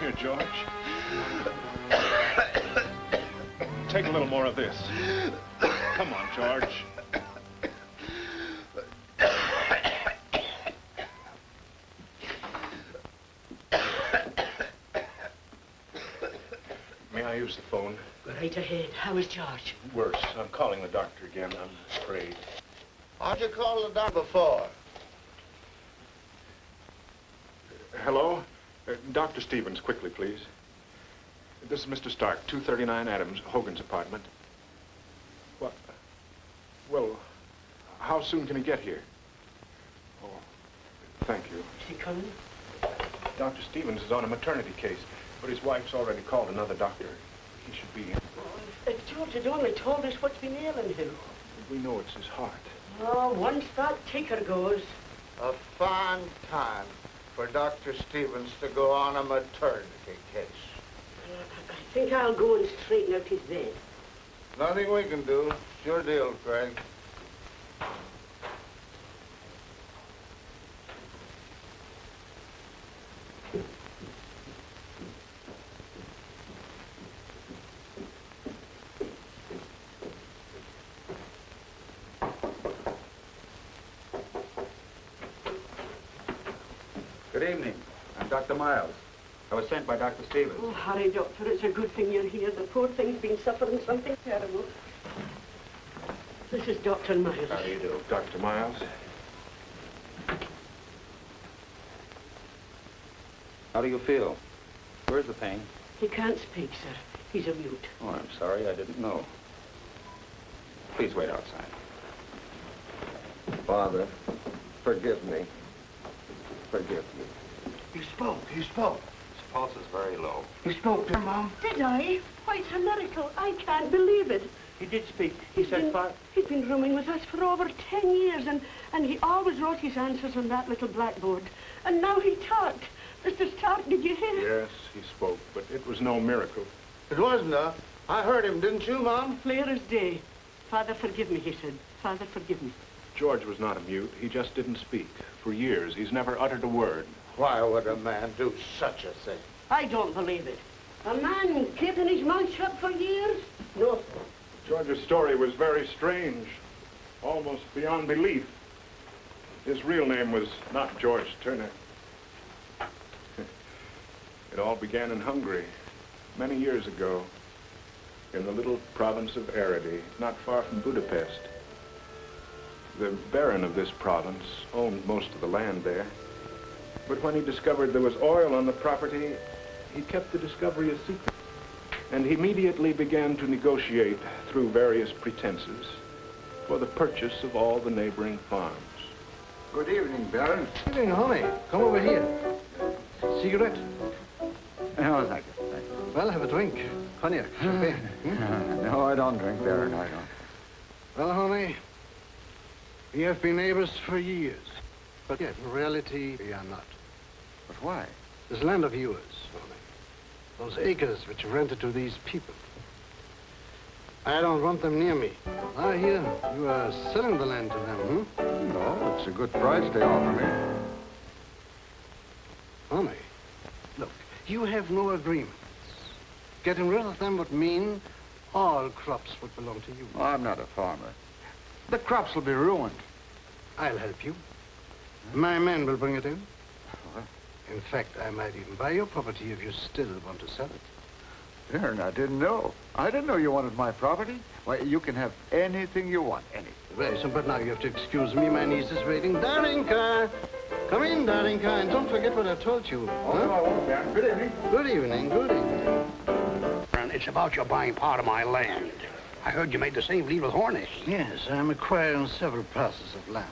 Here, George. Take a little more of this. Come on, George. May I use the phone? Go right ahead. How is George? Worse. I'm calling the doctor again. I'm afraid. Why'd you call the doctor before? Hello? Dr. Stevens, quickly, please. This is Mr. Stark, 239 Adams, Hogan's apartment. What? Well, how soon can he get here? Oh, thank you. Is he coming? Dr. Stevens is on a maternity case, but his wife's already called another doctor. He should be in. Oh, if George had only told us what's been ailing him. We know it's his heart. Oh, once that ticker goes. A fine time for Dr. Stevens to go on a maternity case. I think I'll go and straighten out his bed. Nothing we can do. It's your deal, Craig. Good evening. I'm Dr. Miles. I was sent by Dr. Stevens. Oh, hurry, Doctor. It's a good thing you're here. The poor thing's been suffering something terrible. This is Dr. Miles. How do you do? Dr. Miles. How do you feel? Where's the pain? He can't speak, sir. He's a mute. Oh, I'm sorry. I didn't know. Please wait outside. Father, forgive me. Forgive me. He spoke. He spoke. His pulse is very low. He spoke to her, Mom. Did I? Why, it's a miracle. I can't believe it. He did speak. He said, He's been rooming with us for over 10 years, and he always wrote his answers on that little blackboard. And now he talked. Mr. Stark, did you hear? Yes, he spoke, but it was no miracle. It wasn't, I heard him, didn't you, Mom? Clear as day. Father, forgive me, he said. Father, forgive me. George was not a mute. He just didn't speak. For years, he's never uttered a word. Why would a man do such a thing? I don't believe it. A man keeping his mouth shut for years? No. George's story was very strange, almost beyond belief. His real name was not George Turner. It all began in Hungary, many years ago, in the little province of Enraged, not far from Budapest. The Baron of this province owned most of the land there. But when he discovered there was oil on the property, he kept the discovery a secret. And he immediately began to negotiate through various pretenses for the purchase of all the neighboring farms. Good evening, Baron. Good evening, honey. Come over here. Cigarette? No, thank you. Thank you. Well, have a drink. Cognac, champagne. No, I don't drink, Baron. I don't. Well, honey, we have been neighbors for years. But yet, in reality, we are not. But why? This land of yours, honey. Those acres which are rented to these people. I don't want them near me. I hear you are selling the land to them, No, it's a good price they offer me. Honey, look, you have no agreements. Getting rid of them would mean all crops would belong to you. Oh, I'm not a farmer. The crops will be ruined. I'll help you. My men will bring it in. What? In fact, I might even buy your property if you still want to sell it. Baron, I didn't know. I didn't know you wanted my property. Why, you can have anything you want, anything. Very soon, but now you have to excuse me. My niece is waiting. Darinka! Come in, Darinka, and don't forget what I told you. Good evening. Good evening, good evening. Baron, it's about your buying part of my land. I heard you made the same deal with Horney. Yes, I'm acquiring several parcels of land.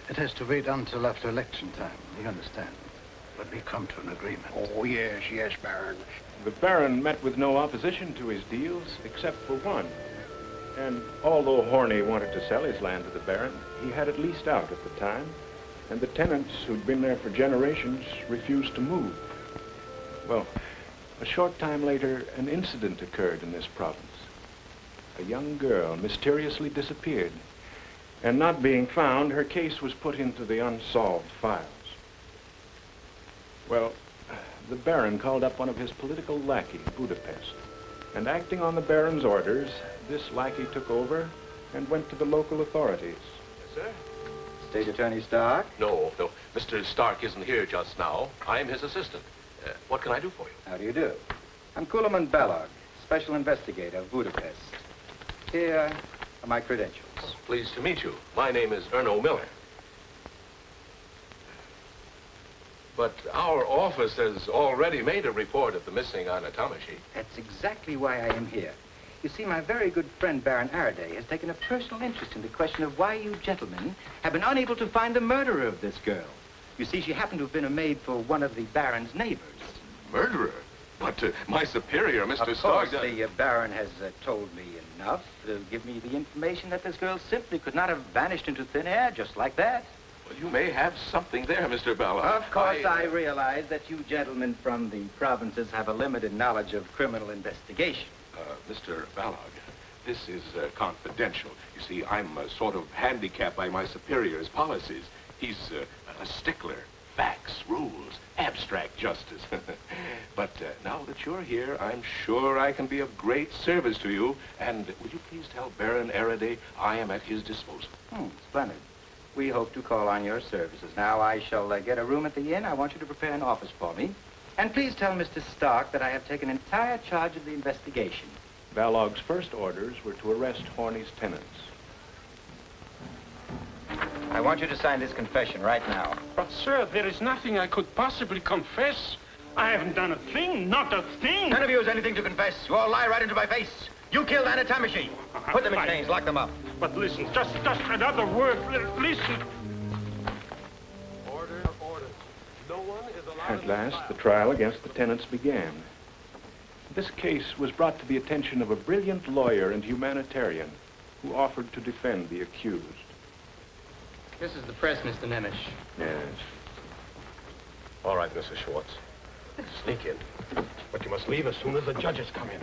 It has to wait until after election time, you understand. But we come to an agreement. Oh, yes, yes, Baron. The Baron met with no opposition to his deals, except for one. And although Horney wanted to sell his land to the Baron, he had it leased out at the time, and the tenants who'd been there for generations refused to move. Well, a short time later, an incident occurred in this province. A young girl mysteriously disappeared, and not being found, her case was put into the unsolved files. Well, the Baron called up one of his political lackeys, Budapest. And acting on the Baron's orders, this lackey took over and went to the local authorities. Yes, sir? State Attorney Stark? No. Mr. Stark isn't here just now. I'm his assistant. What can I do for you? How do you do? I'm Kuleman Balog, Special Investigator of Budapest. Here are my credentials. Oh, pleased to meet you. My name is Erno Miller. But our office has already made a report of the missing Anna Tomashi. That's exactly why I am here. You see, my very good friend Baron Araday has taken a personal interest in the question of why you gentlemen have been unable to find the murderer of this girl. You see, she happened to have been a maid for one of the Baron's neighbors. Murderer? But my superior, Mr. Of Stark... course, the Baron has told me enough to give me the information that this girl simply could not have vanished into thin air just like that. Well, you may have something there, Mr. Balog. Of course, I realize that you gentlemen from the provinces have a limited knowledge of criminal investigation. Mr. Balog, this is confidential. You see, I'm sort of handicapped by my superior's policies. He's a stickler. Facts, rules, abstract justice. But now that you're here, I'm sure I can be of great service to you. And would you please tell Baron Araday I am at his disposal? Splendid. We hope to call on your services. Now, I shall get a room at the inn. I want you to prepare an office for me. And please tell Mr. Stark that I have taken entire charge of the investigation. Balog's first orders were to arrest Horney's tenants. I want you to sign this confession right now. But, sir, there is nothing I could possibly confess. I haven't done a thing, not a thing. None of you has anything to confess. You all lie right into my face. You killed Anna Tomashi. Put them in chains, lock them up. But listen, just another word. Listen. Order. No one is allowed... At last, the trial against the tenants began. This case was brought to the attention of a brilliant lawyer and humanitarian who offered to defend the accused. This is the press, Mr. Nemish. Yes. All right, Mrs. Schwartz. Sneak in. But you must leave as soon as the judges come in.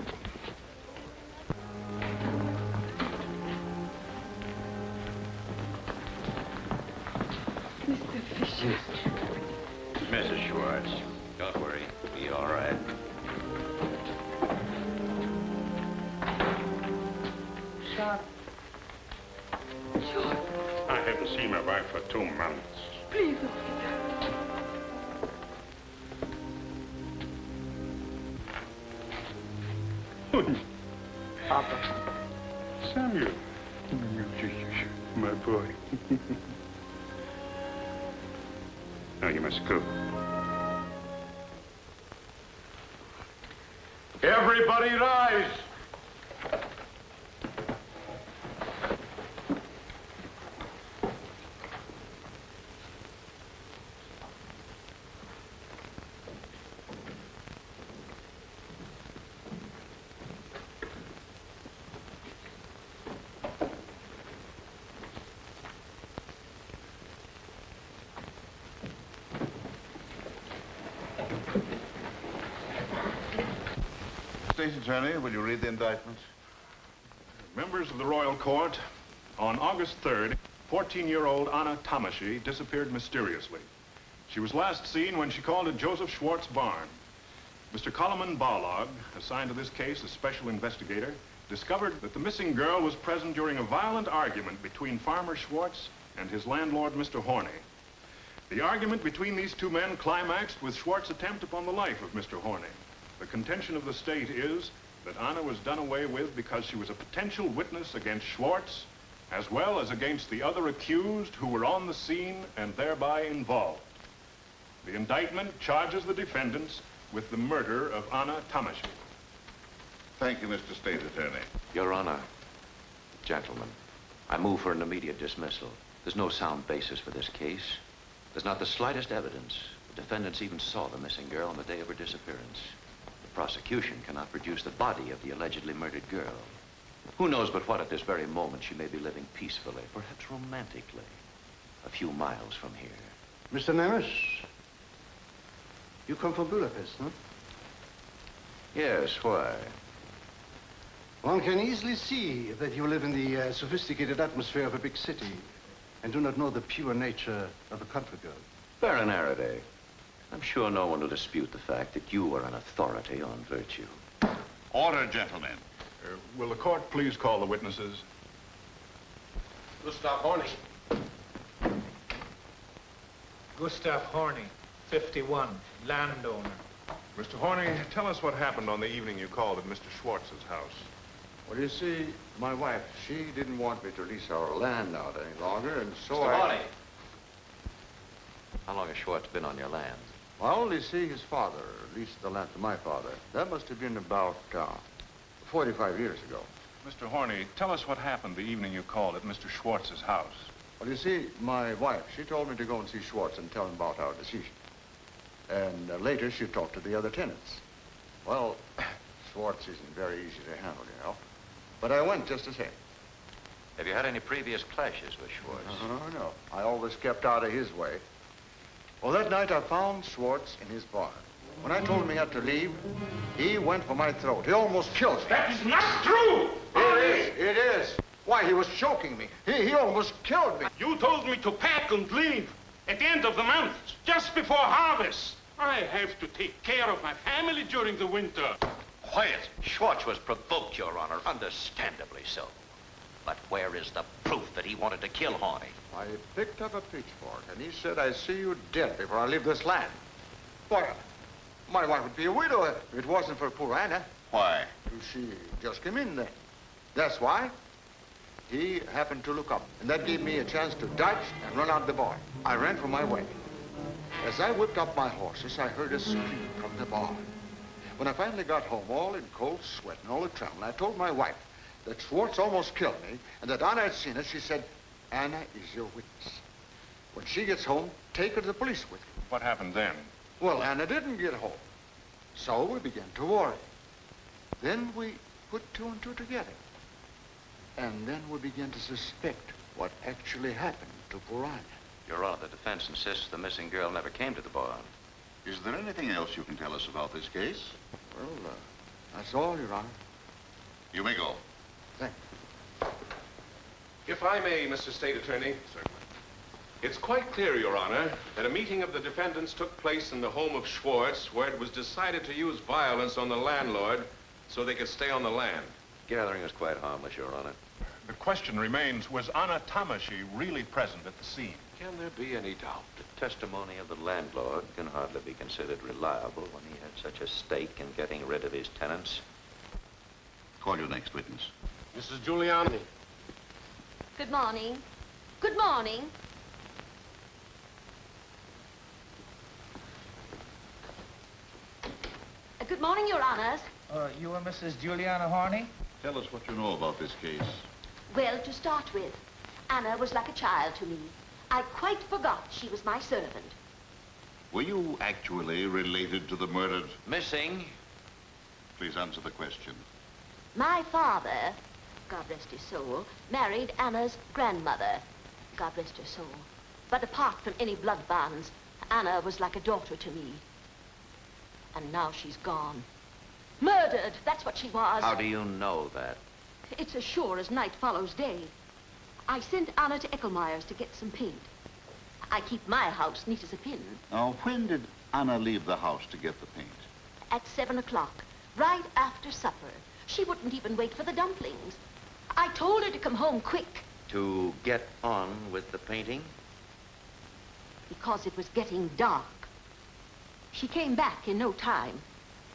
Mr. Fisher. Mrs. Schwartz, don't worry. Be all right. Sharp. Sharp. I haven't seen my wife for 2 months. Please, officer. Papa. Samuel. My boy. Now you must go. Everybody rise! State Attorney, will you read the indictment? Members of the Royal Court, on August 3rd, 14-year-old Anna Tomashi disappeared mysteriously. She was last seen when she called at Joseph Schwartz' barn. Mr. Coleman Balog, assigned to this case as special investigator, discovered that the missing girl was present during a violent argument between Farmer Schwartz and his landlord, Mr. Horney. The argument between these two men climaxed with Schwartz's attempt upon the life of Mr. Horney. The contention of the state is that Anna was done away with because she was a potential witness against Schwartz, as well as against the other accused who were on the scene and thereby involved. The indictment charges the defendants with the murder of Anna Tomashi. Thank you, Mr. State Attorney. Your Honor, gentlemen, I move for an immediate dismissal. There's no sound basis for this case. There's not the slightest evidence. The defendants even saw the missing girl on the day of her disappearance. The prosecution cannot produce the body of the allegedly murdered girl. Who knows but what at this very moment she may be living peacefully, perhaps romantically, a few miles from here. Mr. Nemish, you come from Budapest, huh? Yes, why? One can easily see that you live in the sophisticated atmosphere of a big city and do not know the pure nature of a country girl. Baron Araday, I'm sure no one will dispute the fact that you are an authority on virtue. Order, gentlemen. Will the court please call the witnesses? Gustav Horny. Gustav Horny, 51, landowner. Mr. Horny, tell us what happened on the evening you called at Mr. Schwartz's house. Well, you see, my wife, she didn't want me to lease our land out any longer, and so Mr. Horny. How long has Schwartz been on your land? Well, you see, his father leased the land to my father. That must have been about 45 years ago. Mr. Horny, tell us what happened the evening you called at Mr. Schwartz's house. Well, you see, my wife, she told me to go and see Schwartz and tell him about our decision. And later, she talked to the other tenants. Well, Schwartz isn't very easy to handle, you know. But I went just the same. Have you had any previous clashes with Schwartz? No. I always kept out of his way. Well, that night I found Schwartz in his barn. When I told him he had to leave, he went for my throat. He almost killed me. That is not true! It is. Why, he was choking me. He almost killed me. You told me to pack and leave at the end of the month, just before harvest. I have to take care of my family during the winter. Quiet. Schwartz was provoked, Your Honor, understandably so. But where is the proof that he wanted to kill Horny? I picked up a pitchfork, and he said, I see you dead before I leave this land. Why, my wife would be a widow if it wasn't for poor Anna. Why? She just came in then. That's why. He happened to look up, and that gave me a chance to dodge and run out the barn. I ran for my way. As I whipped up my horses, I heard a scream from the barn. When I finally got home, all in cold sweat and all the trembling, I told my wife that Schwartz almost killed me, and that Anna had seen it. She said, Anna is your witness. When she gets home, take her to the police with you. What happened then? Well, Anna didn't get home. So we began to worry. Then we put two and two together. And then we began to suspect what actually happened to poor Anna. Your Honor, the defense insists the missing girl never came to the barn. Is there anything else you can tell us about this case? Well, that's all, Your Honor. You may go. Thank you. If I may, Mr. State Attorney. Certainly. It's quite clear, Your Honor, that a meeting of the defendants took place in the home of Schwartz, where it was decided to use violence on the landlord so they could stay on the land. Gathering was quite harmless, Your Honor. The question remains, was Anna Tamashi really present at the scene? Can there be any doubt? The testimony of the landlord can hardly be considered reliable when he had such a stake in getting rid of his tenants. Call your next witness. Mrs. Giuliani. Good morning. Good morning. Good morning, Your Honors. You are Mrs. Juliana Horny? Tell us what you know about this case. Well, to start with, Anna was like a child to me. I quite forgot she was my servant. Were you actually related to the murdered? Missing. Please answer the question. My father, God rest his soul, married Anna's grandmother, God rest her soul. But apart from any blood bonds, Anna was like a daughter to me. And now she's gone. Murdered, that's what she was. How do you know that? It's as sure as night follows day. I sent Anna to Eckelmeyer's to get some paint. I keep my house neat as a pin. Now, when did Anna leave the house to get the paint? At 7 o'clock, right after supper. She wouldn't even wait for the dumplings. I told her to come home quick. To get on with the painting? Because it was getting dark. She came back in no time,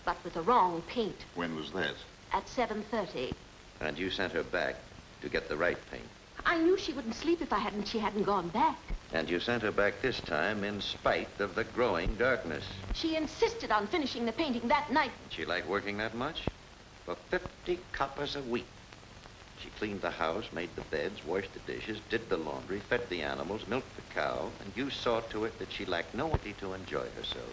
but with the wrong paint. When was that? At 7:30. And you sent her back to get the right paint? I knew she wouldn't sleep if she hadn't gone back. And you sent her back this time in spite of the growing darkness. She insisted on finishing the painting that night. Did she like working that much? For 50 coppers a week. She cleaned the house, made the beds, washed the dishes, did the laundry, fed the animals, milked the cow, and you saw to it that she lacked no ability to enjoy herself.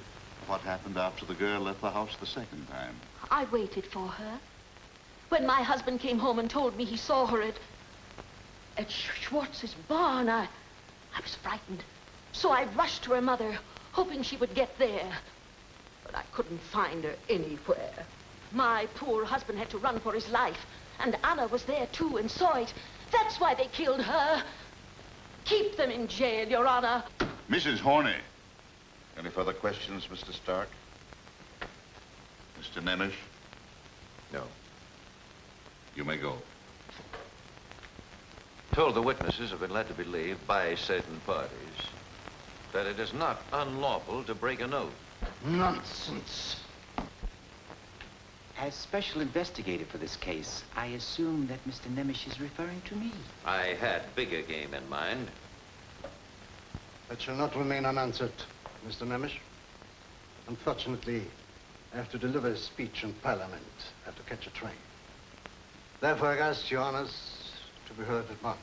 What happened after the girl left the house the second time? I waited for her. When my husband came home and told me he saw her at Schwartz's barn, I was frightened. So I rushed to her mother, hoping she would get there. But I couldn't find her anywhere. My poor husband had to run for his life, and Anna was there too and saw it. That's why they killed her. Keep them in jail, Your Honor. Mrs. Horny, Any further questions, Mr. Stark? Mr. Nemish? No. You may go. Told the witnesses have been led to believe by certain parties that it is not unlawful to break an oath. Nonsense. As special investigator for this case, I assume that Mr. Nemish is referring to me. I had bigger game in mind. That shall not remain unanswered, Mr. Nemish. Unfortunately, I have to deliver a speech in Parliament. I have to catch a train. Therefore, I ask your honors to be heard at once.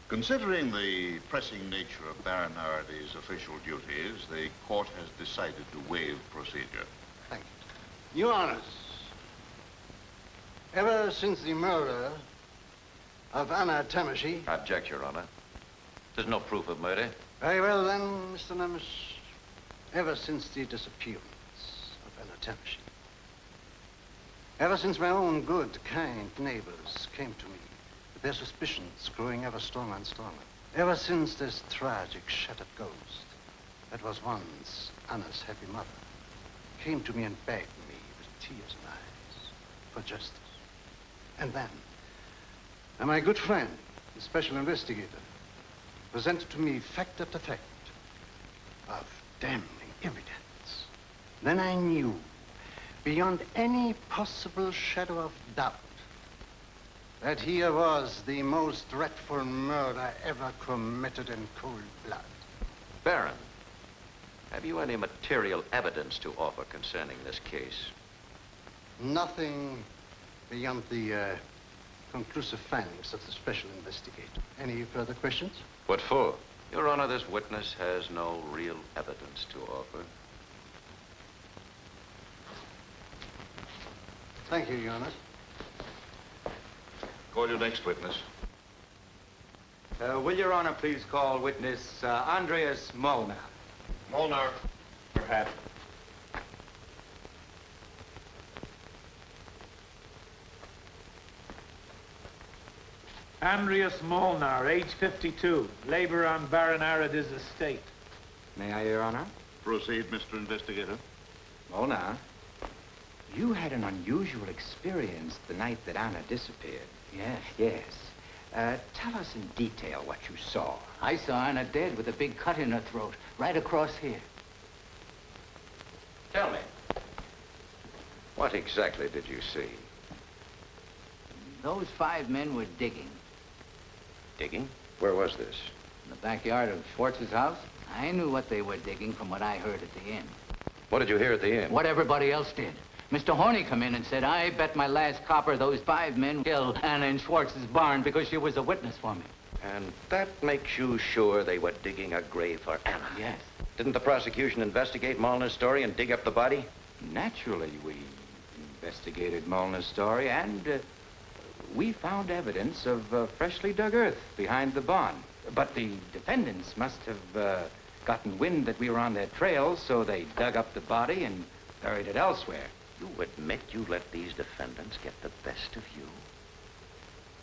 Considering the pressing nature of Baron Arady's official duties, the court has decided to waive procedure. Thank you. Your honors, ever since the murder of Anna Tamashi... I object, Your Honor. There's no proof of murder. Very well, then, Mr. Nemish. Ever since the disappearance of Anna Tamashi. Ever since my own good, kind neighbors came to me, with their suspicions growing ever stronger and stronger. Ever since this tragic, shattered ghost that was once Anna's happy mother came to me and begged me with tears in eyes for justice. And then, my good friend, the special investigator, presented to me fact after fact of damning evidence. Then I knew, beyond any possible shadow of doubt, that here was the most dreadful murder ever committed in cold blood. Baron, have you any material evidence to offer concerning this case? Nothing beyond the conclusive findings of the special investigator. Any further questions? What for? Your Honor, this witness has no real evidence to offer. Thank you, Your Honor. Call your next witness. Will Your Honor please call witness Andreas Molnar? Molnar, perhaps. Andreas Molnar, age 52, labor on Baron Arady's estate. May I, Your Honor? Proceed, Mr. Investigator. Molnar, you had an unusual experience the night that Anna disappeared. Yes. Yes. Tell us in detail what you saw. I saw Anna dead with a big cut in her throat, right across here. Tell me, what exactly did you see? Those 5 men were digging. Digging? Where was this? In the backyard of Schwartz's house. I knew what they were digging from what I heard at the inn. What did you hear at the inn? What everybody else did. Mr. Horney come in and said, I bet my last copper those 5 men killed Anna in Schwartz's barn because she was a witness for me. And that makes you sure they were digging a grave for Anna? Yes. Didn't the prosecution investigate Molnar's story and dig up the body? Naturally, we investigated Molnar's story, and we found evidence of freshly dug earth behind the barn. But the defendants must have gotten wind that we were on their trail, so they dug up the body and buried it elsewhere. You admit you let these defendants get the best of you?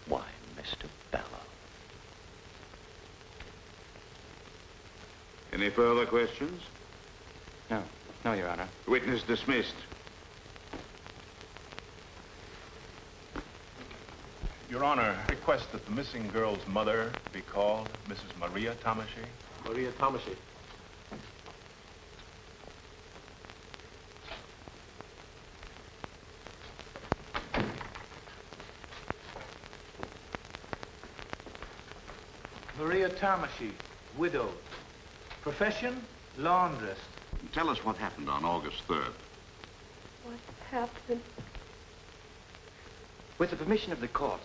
Why, Mr. Bellow? Any further questions? No. No, Your Honor. Witness dismissed. Your Honor, I request that the missing girl's mother be called, Mrs. Maria Tamashi. Maria Tamashi. Maria Tamashi, widowed. Profession, laundress. Tell us what happened on August 3rd. What happened? With the permission of the court.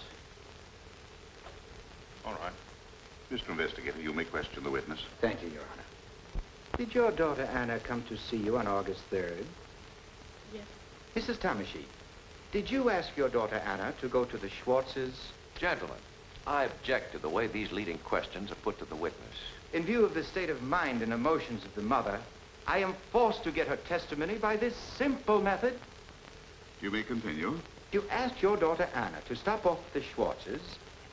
All right. Mr. Investigator, you may question the witness. Thank you, Your Honor. Did your daughter Anna come to see you on August 3rd? Yes. Mrs. Tamashi, did you ask your daughter Anna to go to the Schwartzes? Gentlemen, I object to the way these leading questions are put to the witness. In view of the state of mind and emotions of the mother, I am forced to get her testimony by this simple method. You may continue. You asked your daughter Anna to stop off at the Schwartzes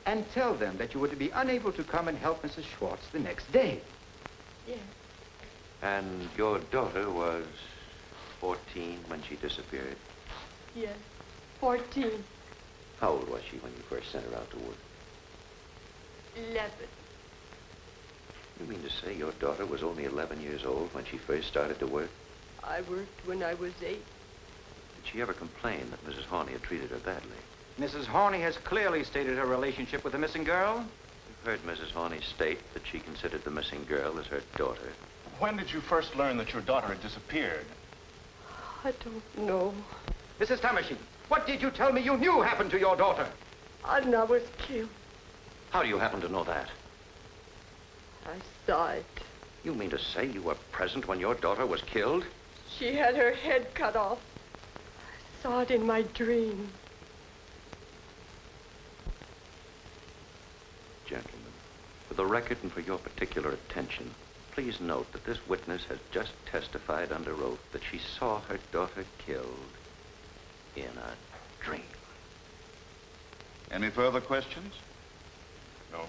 and tell them that you were to be unable to come and help Mrs. Schwartz the next day. Yes. And your daughter was 14 when she disappeared? Yes. 14. How old was she when you first sent her out to work? 11. You mean to say your daughter was only 11 years old when she first started to work? I worked when I was 8. Did she ever complain that Mrs. Horney had treated her badly? Mrs. Horney has clearly stated her relationship with the missing girl. You've heard Mrs. Horney state that she considered the missing girl as her daughter. When did you first learn that your daughter had disappeared? I don't know. Mrs. Tamashine, what did you tell me you knew happened to your daughter? Anna was killed. How do you happen to know that? I saw it. You mean to say you were present when your daughter was killed? She had her head cut off. I saw it in my dream. Gentlemen, for the record and for your particular attention, please note that this witness has just testified under oath that she saw her daughter killed in a dream. Any further questions? No.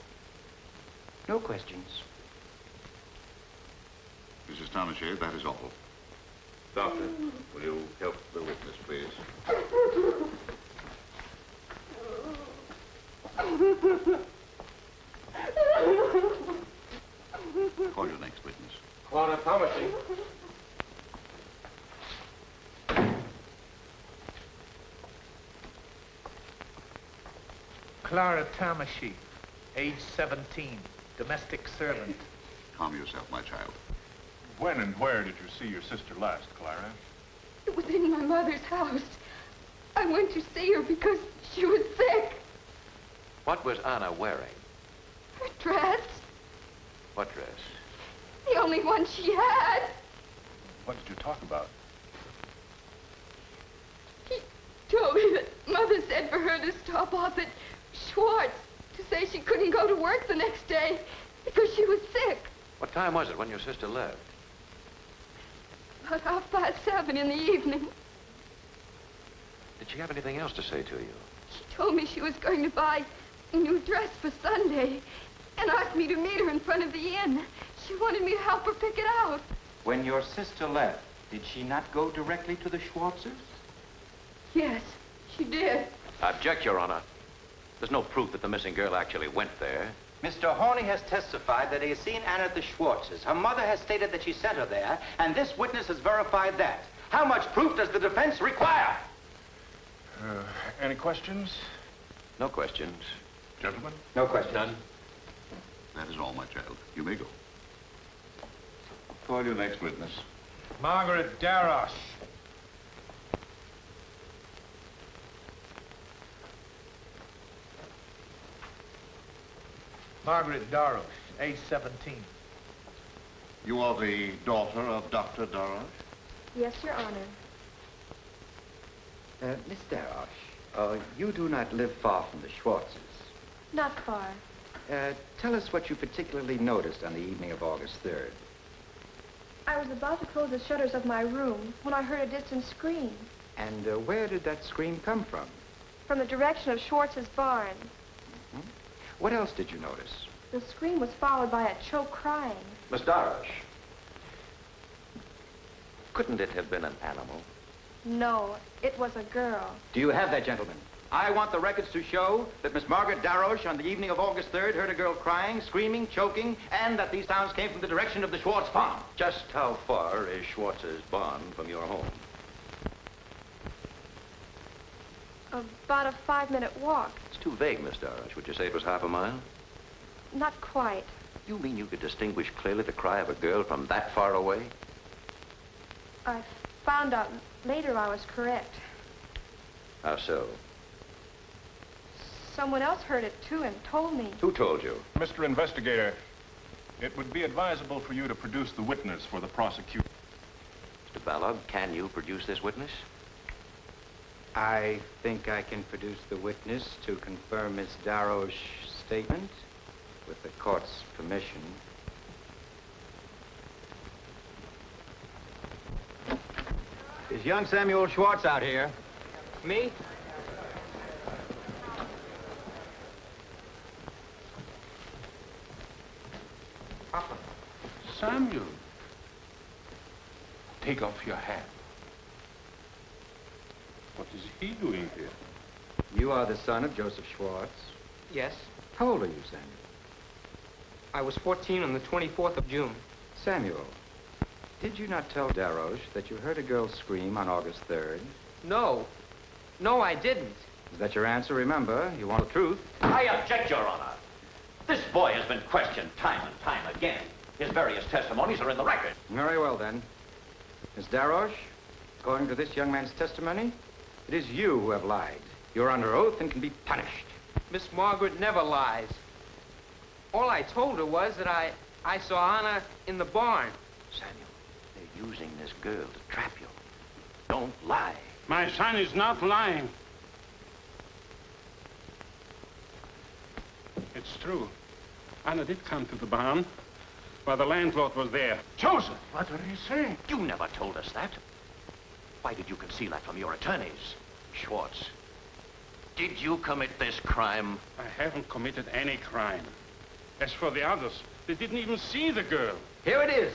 No questions. Mrs. Tomache, that is all. Doctor, will you help the witness, please? Call your next witness. Clara Thomasy. Clara Tamashi, age 17, domestic servant. Calm yourself, my child. When and where did you see your sister last, Clara? It was in my mother's house. I went to see her because she was sick. What was Anna wearing? Her dress, What dress? the only one she had. What did you talk about? He told me that Mother said for her to stop off at Schwartz to say she couldn't go to work the next day because she was sick. What time was it when your sister left? About 7:30 in the evening. Did she have anything else to say to you? She told me she was going to buy a new dress for Sunday and asked me to meet her in front of the inn. She wanted me to help her pick it out. When your sister left, did she not go directly to the Schwartzes? Yes, she did. Object, Your Honor. There's no proof that the missing girl actually went there. Mr. Horney has testified that he has seen Anna at the Schwartzes. Her mother has stated that she sent her there, and this witness has verified that. How much proof does the defense require? Any questions? No questions. Gentlemen? No questions. None. That is all, my child. You may go. Call your next witness. Margaret Darosh. Margaret Darosh, age 17. You are the daughter of Dr. Darosh? Yes, Your Honor. Miss Darosh, you do not live far from the Schwartzes. Not far. Tell us what you particularly noticed on the evening of August 3rd. I was about to close the shutters of my room when I heard a distant scream And where did that scream come from? from the direction of Schwartz's barn. What else did you notice? The scream was followed by a choked crying. Miss Darosh, couldn't it have been an animal? No, it was a girl. Do you have that, gentlemen? I want the records to show that Miss Margaret Darosh on the evening of August 3rd heard a girl crying, screaming, choking, and that these sounds came from the direction of the Schwartz farm. Just how far is Schwartz's barn from your home? About a 5-minute walk. It's too vague, Miss Darosh. Would you say it was half a mile? Not quite. You mean you could distinguish clearly the cry of a girl from that far away? I found out later I was correct. How so? Someone else heard it, too, and told me. Who told you? Mr. Investigator, it would be advisable for you to produce the witness for the prosecution. Mr. Balog, can you produce this witness? I think I can produce the witness to confirm Miss Darosh's statement with the court's permission. Is young Samuel Schwartz out here? Me? take off your hat. What is he doing here? You are the son of Joseph Schwartz. Yes. How old are you, Samuel? I was 14 on the 24th of June. Samuel, did you not tell Daroche that you heard a girl scream on August 3rd? No. No, I didn't. Is that your answer? Remember, you want the truth. I object, Your Honor. This boy has been questioned time and time again. His various testimonies are in the record. Very well, then. Miss Daroche, according to this young man's testimony, it is you who have lied. You're under oath and can be punished. Miss Margaret never lies. All I told her was that I saw Anna in the barn. Samuel, they're using this girl to trap you. Don't lie. My son is not lying. It's true. Anna did come to the barn while the landlord was there. Joseph! What are you saying? You never told us that. Why did you conceal that from your attorneys? Schwartz, did you commit this crime? I haven't committed any crime. As for the others, they didn't even see the girl. Here it is.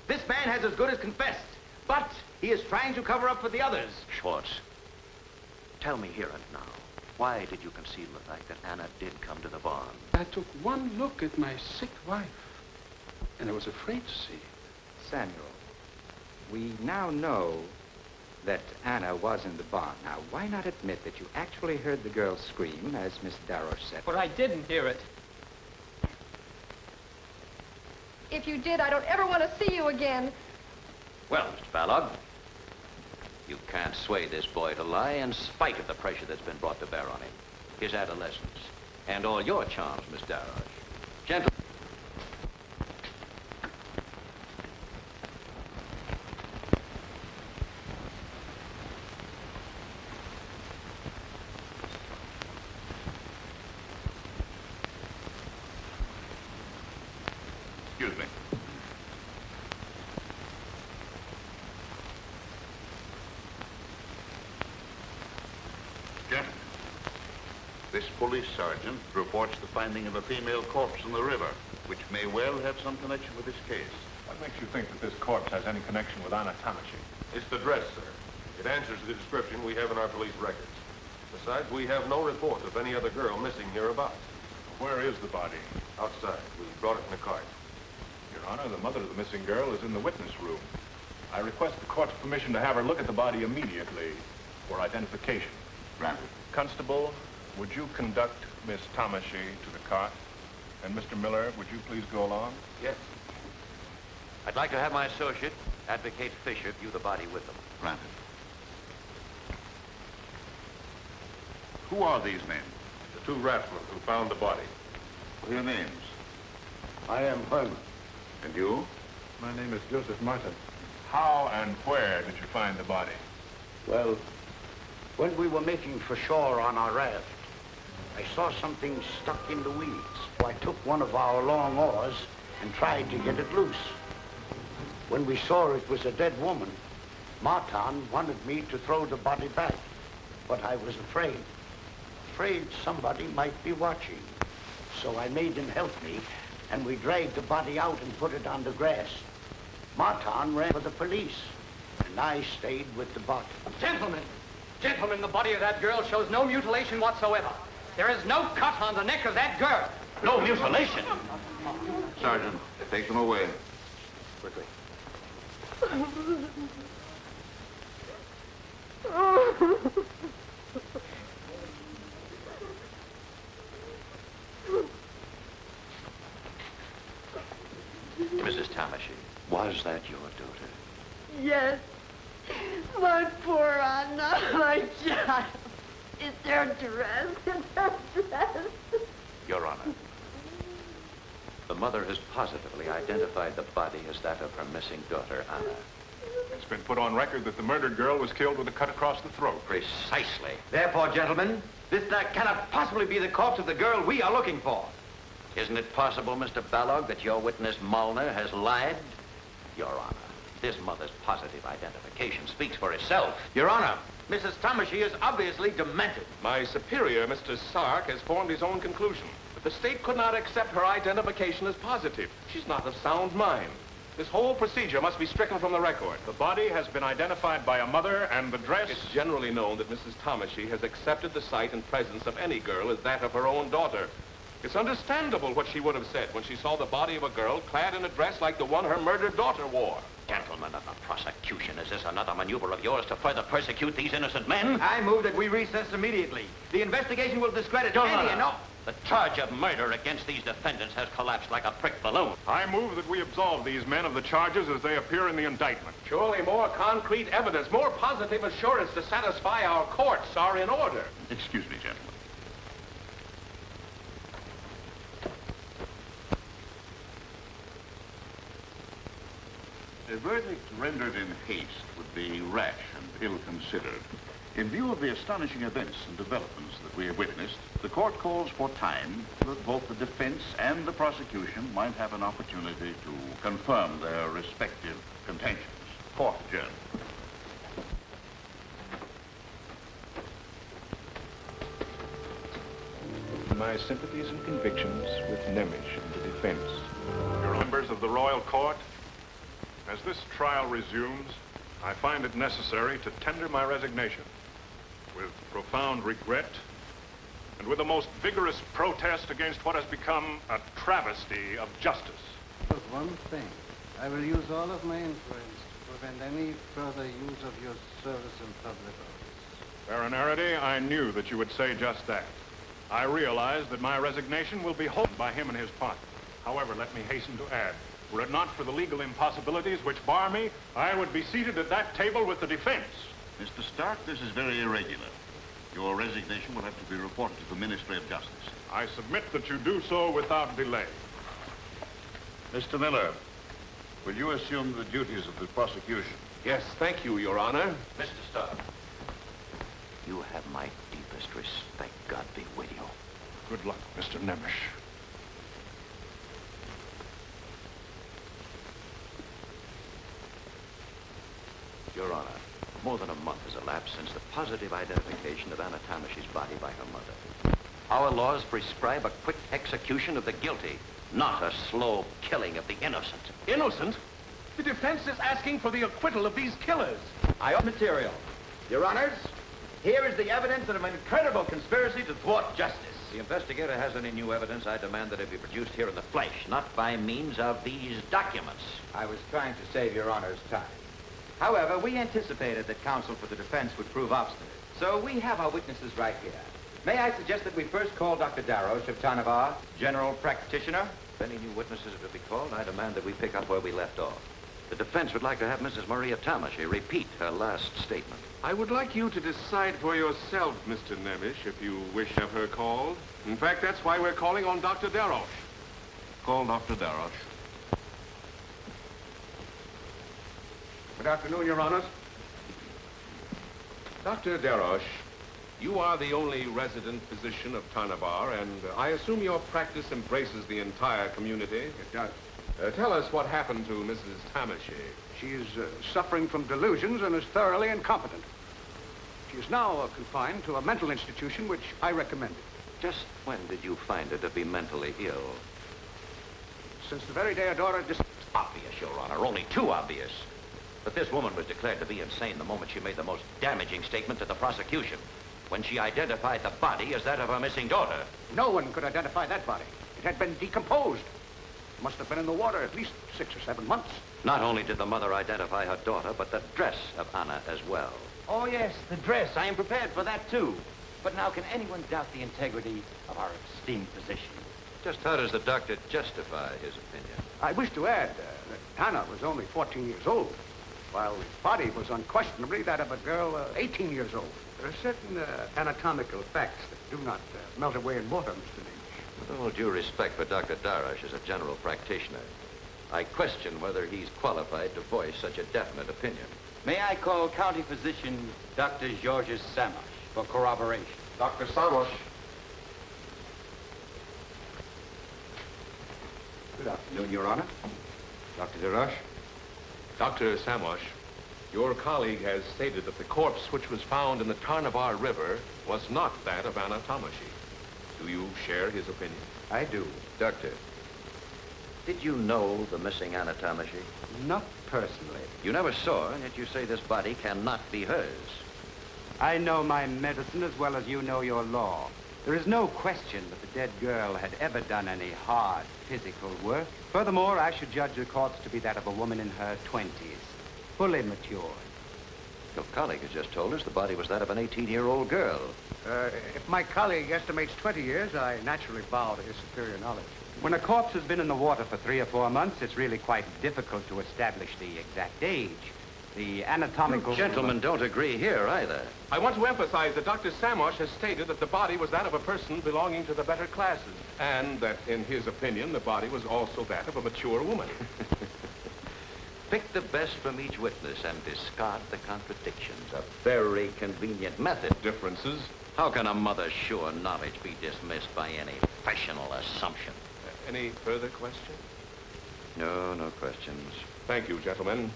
This man has as good as confessed, but he is trying to cover up for the others. Schwartz, tell me here and now, why did you conceal the fact that Anna did come to the barn? I took one look at my sick wife, and I was afraid to see. Samuel, we now know that Anna was in the barn. Now, why not admit that you actually heard the girl scream, as Miss Daroche said? But I didn't hear it. If you did, I don't ever want to see you again. Well, Mr. Balog, you can't sway this boy to lie in spite of the pressure that's been brought to bear on him. His adolescence, and all your charms, Miss Daroche. Gentlemen. Excuse me. Gentlemen, this police sergeant reports the finding of a female corpse in the river, which may well have some connection with this case. What makes you think that this corpse has any connection with Anna Tamashi? It's the dress, sir. It answers the description we have in our police records. Besides, we have no report of any other girl missing hereabouts. Where is the body? Outside. We brought it in a cart. Your Honor, the mother of the missing girl is in the witness room. I request the court's permission to have her look at the body immediately for identification. Granted. Constable, would you conduct Miss Tamashi to the cart? And Mr. Miller, would you please go along? Yes. I'd like to have my associate, Advocate Fisher, view the body with them. Granted. Who are these men? The two raftsmen who found the body. What are your names? I am Herman. And you? My name is Joseph Martin. How and where did you find the body? Well, when we were making for shore on our raft, I saw something stuck in the weeds. So I took one of our long oars and tried to get it loose. When we saw it was a dead woman, Martin wanted me to throw the body back, but I was afraid somebody might be watching. So I made him help me, and we dragged the body out and put it on the grass. Martin ran for the police, and I stayed with the body. Gentlemen, the body of that girl shows no mutilation whatsoever. There is no cut on the neck of that girl. No mutilation? Sergeant, take them away. Quickly. Mrs. Tamashi, was that your daughter? Yes. My poor Anna, my child. It's her dress. It's her dress. Your Honor, the mother has positively identified the body as that of her missing daughter, Anna. It's been put on record that the murdered girl was killed with a cut across the throat. Precisely. Therefore, gentlemen, this cannot possibly be the corpse of the girl we are looking for. Isn't it possible, Mr. Balog, that your witness, Molnar, has lied? Your Honor, this mother's positive identification speaks for itself. Your Honor, Mrs. Tamashi is obviously demented. My superior, Mr. Sark, has formed his own conclusion. But the state could not accept her identification as positive. She's not of sound mind. This whole procedure must be stricken from the record. The body has been identified by a mother, and the dress... It's generally known that Mrs. Tomashy has accepted the sight and presence of any girl as that of her own daughter. It's understandable what she would have said when she saw the body of a girl clad in a dress like the one her murdered daughter wore. Gentlemen of the prosecution, is this another maneuver of yours to further persecute these innocent men? I move that we recess immediately. The investigation will discredit any and all. The charge of murder against these defendants has collapsed like a pricked balloon. I move that we absolve these men of the charges as they appear in the indictment. Surely more concrete evidence, more positive assurance to satisfy our courts are in order. Excuse me, gentlemen. A verdict rendered in haste would be rash and ill-considered. In view of the astonishing events and developments that we have witnessed, the court calls for time that both the defense and the prosecution might have an opportunity to confirm their respective contentions. Court adjourned. My sympathies and convictions with Nemish and the defense. Your members of the Royal Court, as this trial resumes, I find it necessary to tender my resignation with profound regret and with the most vigorous protest against what has become a travesty of justice. But one thing, I will use all of my influence to prevent any further use of your service in public office. Baron Araday, I knew that you would say just that. I realize that my resignation will be held by him and his party. However, let me hasten to add, were it not for the legal impossibilities which bar me, I would be seated at that table with the defense. Mr. Stark, this is very irregular. Your resignation will have to be reported to the Ministry of Justice. I submit that you do so without delay. Mr. Miller, will you assume the duties of the prosecution? Yes, thank you, Your Honor. Mr. Stark, you have my deepest respect. God be with you. Good luck, Mr. Nemish. Your Honor, more than a month has elapsed since the positive identification of Anna Tamashy's body by her mother. Our laws prescribe a quick execution of the guilty, not a slow killing of the innocent. Innocent? The defense is asking for the acquittal of these killers. I owe material. Your Honors, here is the evidence of an incredible conspiracy to thwart justice. The investigator has any new evidence. I demand that it be produced here in the flesh, not by means of these documents. I was trying to save Your Honor's time. However, we anticipated that counsel for the defense would prove obstinate. So we have our witnesses right here. May I suggest that we first call Dr. Darroch of Tanavar, general practitioner? If any new witnesses are to be called, I demand that we pick up where we left off. The defense would like to have Mrs. Maria Tamashy repeat her last statement. I would like you to decide for yourself, Mr. Nemish, if you wish to have her called. In fact, that's why we're calling on Dr. Darroch. Call Dr. Darroch. Good afternoon, Your Honors. Dr. Darroch, you are the only resident physician of Tanavar, and I assume your practice embraces the entire community. It does. Tell us what happened to Mrs. Tamashy. She is suffering from delusions and is thoroughly incompetent. She is now confined to a mental institution, which I recommended. Just when did you find her to be mentally ill? Since the very day her daughter Obvious, Your Honor, only too obvious. But this woman was declared to be insane the moment she made the most damaging statement to the prosecution, when she identified the body as that of her missing daughter. No one could identify that body. It had been decomposed. It must have been in the water at least 6 or 7 months. Not only did the mother identify her daughter, but the dress of Anna as well. Oh, yes, the dress. I am prepared for that, too. But now, can anyone doubt the integrity of our esteemed physician? Just how does the doctor justify his opinion? I wish to add that Anna was only 14 years old, while the body was unquestionably that of a girl 18 years old. There are certain anatomical facts that do not melt away in water, Mr. Nagel. With all due respect for Dr. Darroch as a general practitioner, I question whether he's qualified to voice such a definite opinion. May I call County Physician Dr. Georges Samash for corroboration? Dr. Samash. Good afternoon, Your Honor. Dr. Darroch. Dr. Samash, your colleague has stated that the corpse which was found in the Tarnavar River was not that of Anna Tamashy. Do you share his opinion? I do. Doctor, Did you know the missing anatomically? Not personally. You never saw her, and yet you say this body cannot be hers. I know my medicine as well as you know your law. There is no question that the dead girl had ever done any hard physical work. Furthermore, I should judge the corpse to be that of a woman in her 20s, fully matured. Your colleague has just told us the body was that of an 18-year-old girl. If my colleague estimates 20 years, I naturally bow to his superior knowledge. When a corpse has been in the water for 3 or 4 months, it's really quite difficult to establish the exact age. The anatomical... You gentlemen don't agree here either. I want to emphasize that Dr. Samosh has stated that the body was that of a person belonging to the better classes, and that, in his opinion, the body was also that of a mature woman. Pick the best from each witness and discard the contradictions. A very convenient method. Differences? How can a mother's sure knowledge be dismissed by any professional assumption? Any further questions? No, no questions. Thank you, gentlemen.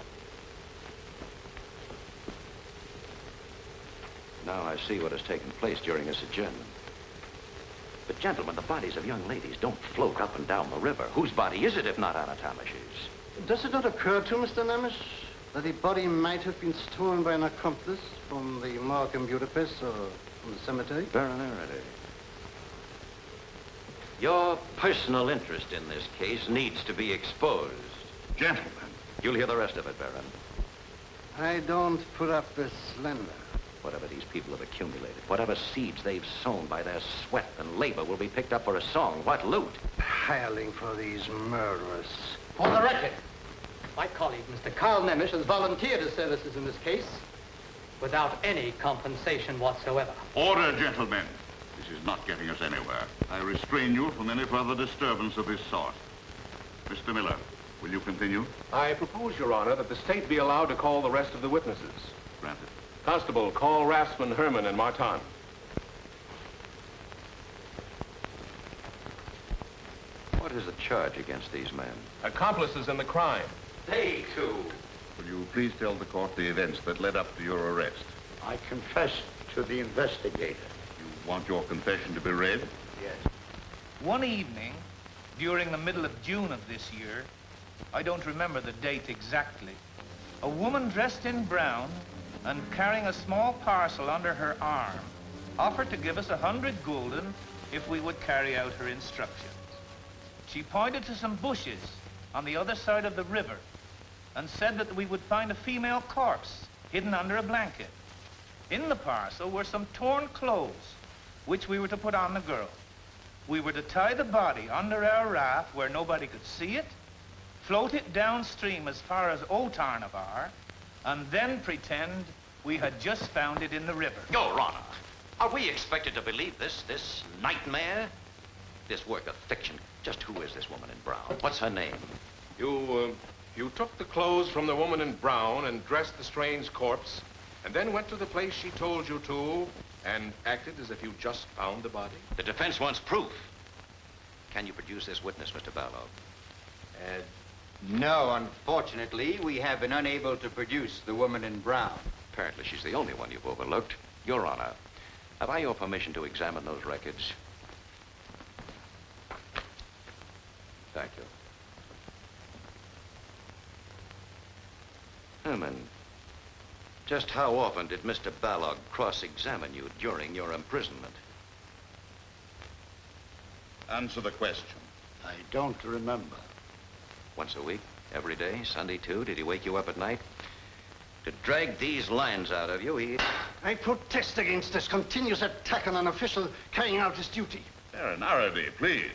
Now I see what has taken place during this adjournment. But, gentlemen, the bodies of young ladies don't float up and down the river. Whose body is it, if not Anatomic's? Does it not occur to you, Mr. Nemes, that the body might have been stolen by an accomplice from the morgue in Budapest or from the cemetery? Baron Araday. Your personal interest in this case needs to be exposed. Gentlemen. You'll hear the rest of it, Baron. I don't put up this slender. Whatever these people have accumulated, whatever seeds they've sown by their sweat and labor will be picked up for a song. What loot? Hireling for these murderers. For the record, my colleague, Mr. Carl Nemes, has volunteered his services in this case without any compensation whatsoever. Order, gentlemen. This is not getting us anywhere. I restrain you from any further disturbance of this sort. Mr. Miller, will you continue? I propose, Your Honor, that the state be allowed to call the rest of the witnesses. Granted. Constable, call Rassman, Herman, and Martin. What is the charge against these men? Accomplices in the crime. They too. Will you please tell the court the events that led up to your arrest? I confess to the investigator. You want your confession to be read? Yes. One evening, during the middle of June of this year, I don't remember the date exactly, a woman dressed in brown and carrying a small parcel under her arm offered to give us 100 gulden if we would carry out her instructions. She pointed to some bushes on the other side of the river and said that we would find a female corpse hidden under a blanket. In the parcel were some torn clothes, which we were to put on the girl. We were to tie the body under our raft where nobody could see it, float it downstream as far as Otarnavar, and then pretend we had just found it in the river. Your Honor, are we expected to believe this nightmare? This work of fiction? Just who is this woman in brown? What's her name? You took the clothes from the woman in brown and dressed the strange corpse, and then went to the place she told you to and acted as if you just found the body? The defense wants proof. Can you produce this witness, Mr. Barlow? No, unfortunately, we have been unable to produce the woman in brown. Apparently she's the only one you've overlooked. Your Honor, have I your permission to examine those records? Thank you. Herman, just how often did Mr. Balog cross-examine you during your imprisonment? Answer the question. I don't remember. Once a week? Every day? Sunday, too? Did he wake you up at night? To drag these lines out of you, he... I protest against this continuous attack on an official carrying out his duty. Baron Araday, please.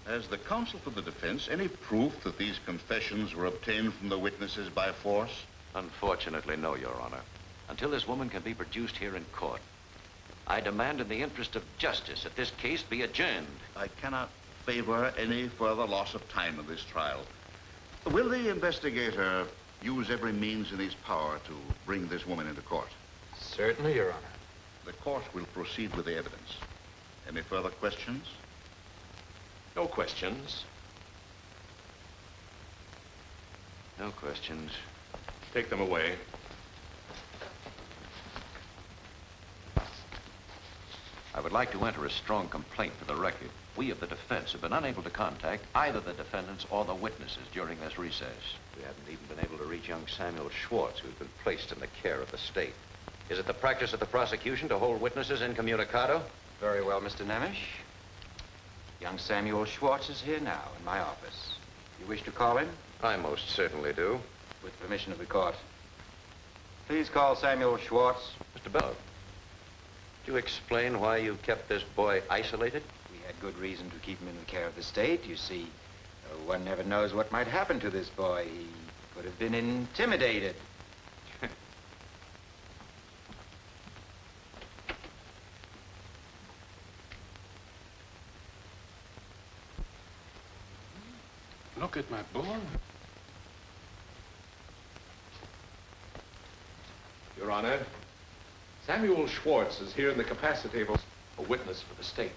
Has the counsel for the defense any proof that these confessions were obtained from the witnesses by force? Unfortunately, no, Your Honor. Until this woman can be produced here in court, I demand in the interest of justice that this case be adjourned. I cannot favor any further loss of time in this trial. Will the investigator use every means in his power to bring this woman into court? Certainly, Your Honor. The court will proceed with the evidence. Any further questions? No questions. No questions. Take them away. I would like to enter a strong complaint for the record. We of the defense have been unable to contact either the defendants or the witnesses during this recess. We haven't even been able to reach young Samuel Schwartz, who's been placed in the care of the state. Is it the practice of the prosecution to hold witnesses incommunicado? Very well, Mr. Nemish. Young Samuel Schwartz is here now in my office. You wish to call him? I most certainly do. With permission of the court. Please call Samuel Schwartz. Mr. Bell, could you explain why you kept this boy isolated? We had good reason to keep him in the care of the state. You see, one never knows what might happen to this boy. He could have been intimidated. Look at my boy. Your Honor, Samuel Schwartz is here in the capacity of a witness for the state.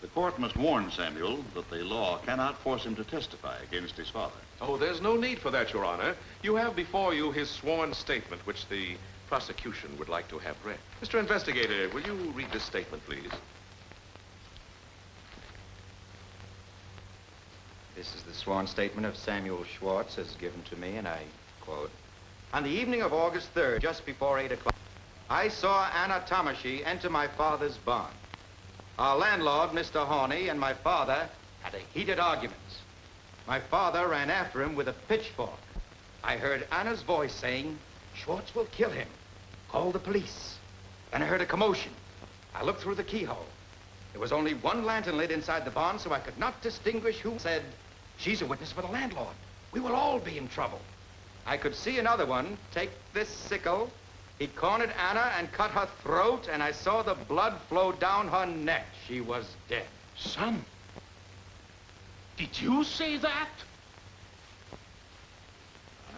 The court must warn Samuel that the law cannot force him to testify against his father. Oh, there's no need for that, Your Honor. You have before you his sworn statement, which the prosecution would like to have read. Mr. Investigator, will you read this statement, please? This is the sworn statement of Samuel Schwartz as given to me, and I quote, "On the evening of August 3rd, just before 8 o'clock, I saw Anna Tomashi enter my father's barn. Our landlord, Mr. Horney, and my father had a heated argument. My father ran after him with a pitchfork. I heard Anna's voice saying, 'Schwartz will kill him. Call the police.' Then I heard a commotion. I looked through the keyhole. There was only one lantern lit inside the barn, so I could not distinguish who said, 'She's a witness for the landlord. We will all be in trouble.' I could see another one take this sickle. He cornered Anna and cut her throat, and I saw the blood flow down her neck. She was dead." Son, did you say that?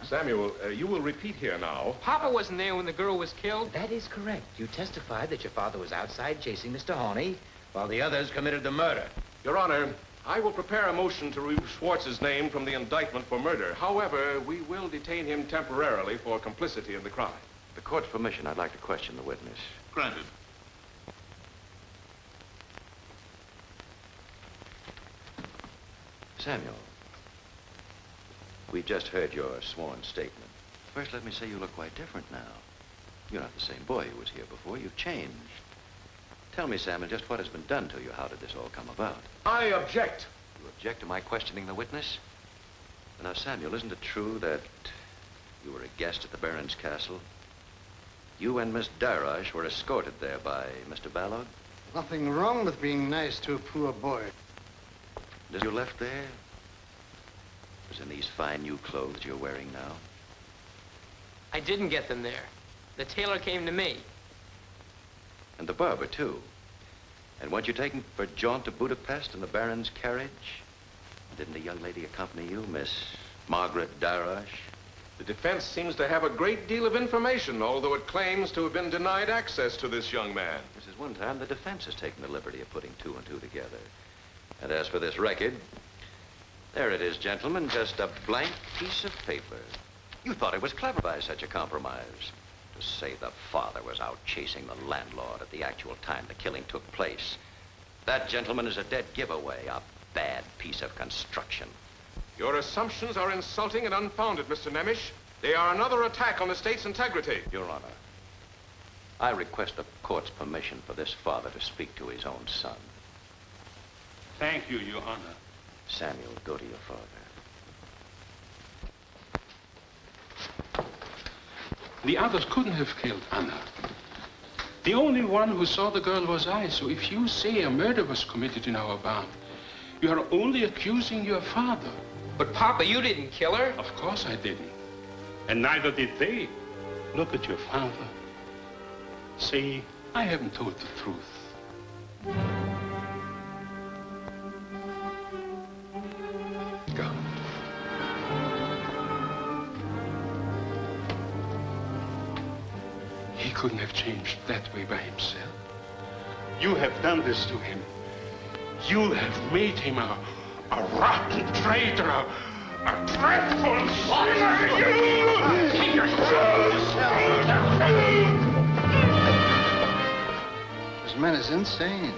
Samuel, you will repeat here now. Papa wasn't there when the girl was killed. That is correct. You testified that your father was outside chasing Mr. Horney while the others committed the murder. Your Honor, I will prepare a motion to remove Schwartz's name from the indictment for murder. However, we will detain him temporarily for complicity in the crime. With the court's permission, I'd like to question the witness. Granted. Samuel, we've just heard your sworn statement. First, let me say you look quite different now. You're not the same boy who was here before. You've changed. Tell me, Samuel, just what has been done to you? How did this all come about? I object. You object to my questioning the witness? Now, Samuel, isn't it true that you were a guest at the Baron's castle? You and Miss Darash were escorted there by Mr. Ballog? Nothing wrong with being nice to a poor boy. As you left there, was in these fine new clothes you're wearing now? I didn't get them there. The tailor came to me. And the barber, too. And weren't you taken for a jaunt to Budapest in the Baron's carriage? Didn't a young lady accompany you, Miss Margaret Darash? The defense seems to have a great deal of information, although it claims to have been denied access to this young man. This is one time the defense has taken the liberty of putting two and two together. And as for this record, there it is, gentlemen, just a blank piece of paper. You thought it was clever by such a compromise. To say the father was out chasing the landlord at the actual time the killing took place. That, gentleman, is a dead giveaway, a bad piece of construction. Your assumptions are insulting and unfounded, Mr. Nemish. They are another attack on the state's integrity. Your Honor, I request the court's permission for this father to speak to his own son. Thank you, Your Honor. Samuel, go to your father. The others couldn't have killed Anna. The only one who saw the girl was I, so if you say a murder was committed in our barn, you are only accusing your father. But, Papa, you didn't kill her. Of course I didn't. And neither did they. Look at your father. Say, I haven't told the truth. Go. He couldn't have changed that way by himself. You have done this to him. You have made him a rotten traitor, a dreadful sinner. You! His man is insane.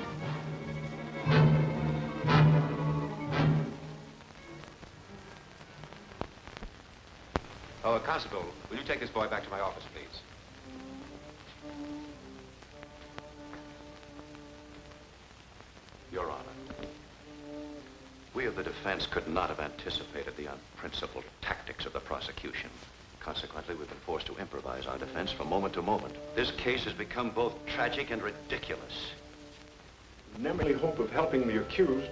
Oh, Constable, will you take this boy back to my office, please? Your Honor, we of the defense could not have anticipated the unprincipled tactics of the prosecution. Consequently, we've been forced to improvise our defense from moment to moment. This case has become both tragic and ridiculous. The only hope of helping the accused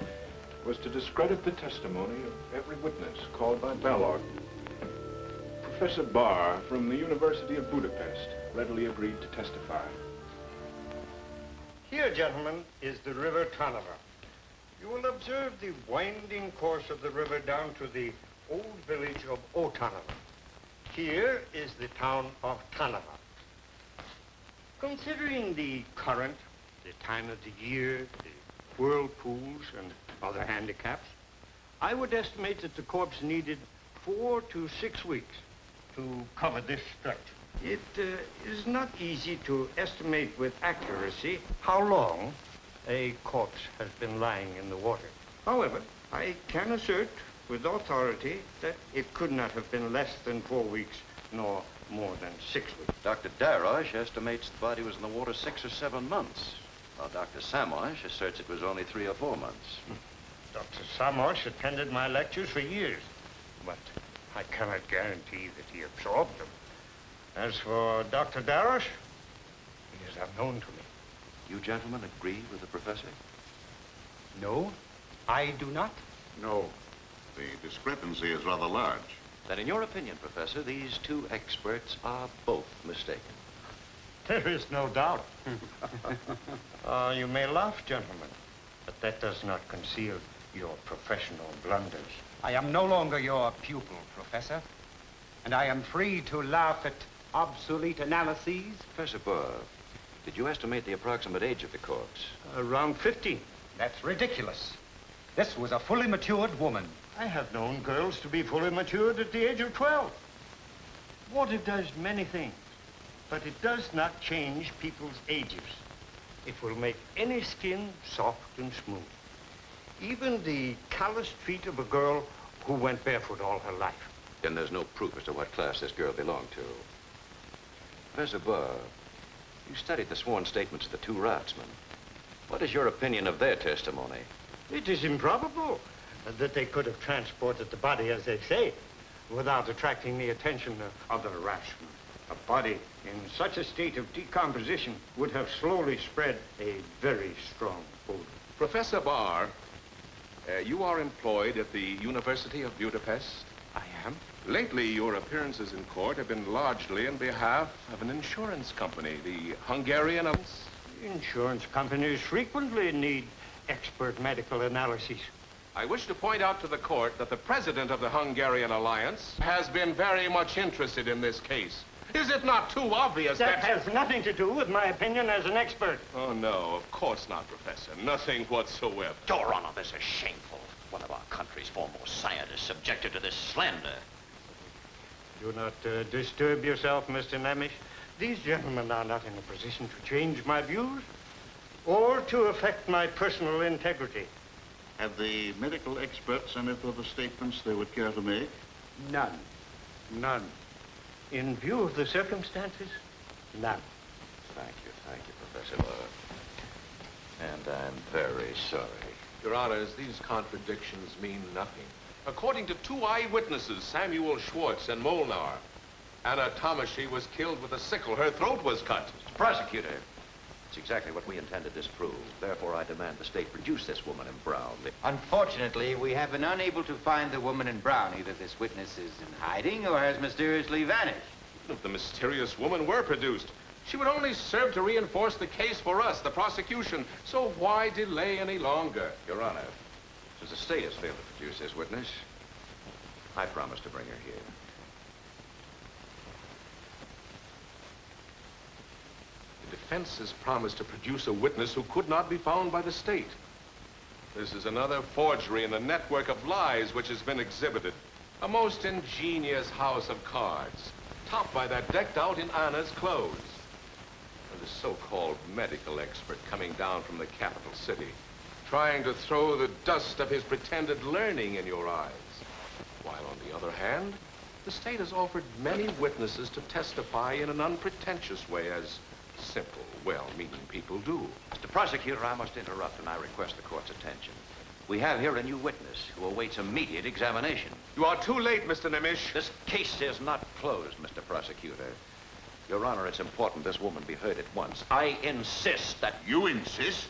was to discredit the testimony of every witness called by Balog. Professor Barr from the University of Budapest readily agreed to testify. Here, gentlemen, is the River Tanava. You will observe the winding course of the river down to the old village of Otanava. Here is the town of Tanava. Considering the current, the time of the year, the whirlpools, and other handicaps, I would estimate that the corpse needed 4 to 6 weeks to cover this stretch. It is not easy to estimate with accuracy how long a corpse has been lying in the water. However, I can assert with authority that it could not have been less than 4 weeks, nor more than 6 weeks. Dr. Darosh estimates the body was in the water 6 or 7 months, while Dr. Samosh asserts it was only 3 or 4 months. Dr. Samosh attended my lectures for years, but I cannot guarantee that he absorbed them. As for Dr. Darosh, he is unknown to me. You gentlemen agree with the professor? No, I do not. No. The discrepancy is rather large. Then in your opinion, Professor, these two experts are both mistaken. There is no doubt. You may laugh, gentlemen, but that does not conceal your professional blunders. I am no longer your pupil, Professor, and I am free to laugh at obsolete analyses. Professor Burr, did you estimate the approximate age of the corpse? Around 15. That's ridiculous. This was a fully matured woman. I have known girls to be fully matured at the age of 12. Water does many things, but it does not change people's ages. It will make any skin soft and smooth. Even the calloused feet of a girl who went barefoot all her life. Then there's no proof as to what class this girl belonged to. Professor Burr, you studied the sworn statements of the 2 raftsmen. What is your opinion of their testimony? It is improbable that they could have transported the body, as they say, without attracting the attention of other raftsmen. A body in such a state of decomposition would have slowly spread a very strong odor. Professor Barr, you are employed at the University of Budapest? I am. Lately, your appearances in court have been largely on behalf of an insurance company, the Hungarian Alliance. Insurance companies frequently need expert medical analyses. I wish to point out to the court that the president of the Hungarian Alliance has been very much interested in this case. Is it not too obvious that has nothing to do with my opinion as an expert? Oh, no, of course not, Professor. Nothing whatsoever. Your Honor, this is shameful. One of our country's foremost scientists subjected to this slander. Do not disturb yourself, Mr. Nemish. These gentlemen are not in a position to change my views or to affect my personal integrity. Have the medical experts any further statements they would care to make? None. None. In view of the circumstances, none. Thank you, Professor Burr. And I'm very sorry. Your Honors, these contradictions mean nothing. According to 2 eyewitnesses, Samuel Schwartz and Molnar, Anna Tomashi was killed with a sickle. Her throat was cut. Mr. Prosecutor, it's exactly what we intend to disprove. Therefore, I demand the state produce this woman in brown. Unfortunately, we have been unable to find the woman in brown. Either this witness is in hiding or has mysteriously vanished. If the mysterious woman were produced, she would only serve to reinforce the case for us, the prosecution. So why delay any longer? Your Honor, since the state has failed to produce this witness, I promise to bring her here. The defense has promised to produce a witness who could not be found by the state. This is another forgery in the network of lies which has been exhibited. A most ingenious house of cards, topped by that decked out in Anna's clothes. this so-called medical expert coming down from the capital city, trying to throw the dust of his pretended learning in your eyes. While on the other hand, the state has offered many witnesses to testify in an unpretentious way, as simple, well-meaning people do. Mr. Prosecutor, I must interrupt, and I request the court's attention. We have here a new witness who awaits immediate examination. You are too late, Mr. Nemish. This case is not closed, Mr. Prosecutor. Your Honor, it's important this woman be heard at once. I insist that... You insist?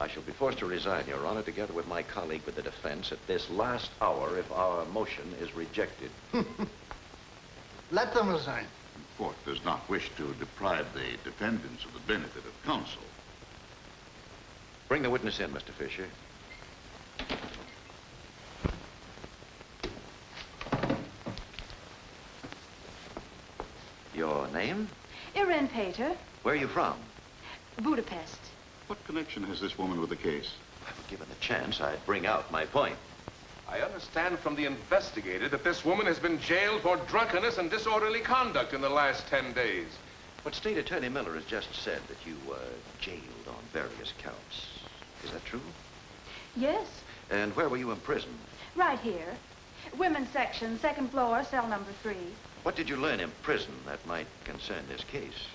I shall be forced to resign, Your Honor, together with my colleague with the defense at this last hour if our motion is rejected. Let them resign. The court does not wish to deprive the defendants of the benefit of counsel. Bring the witness in, Mr. Fisher. Your name? Irene Pater, Where are you from? Budapest. What connection has this woman with the case? Well, given the chance, I'd bring out my point. I understand from the investigator that this woman has been jailed for drunkenness and disorderly conduct in the last 10 days. But State Attorney Miller has just said that you were jailed on various counts. Is that true? Yes, And where were you imprisoned? right here. Women's section, second floor, cell number 3. What did you learn in prison that might concern this case?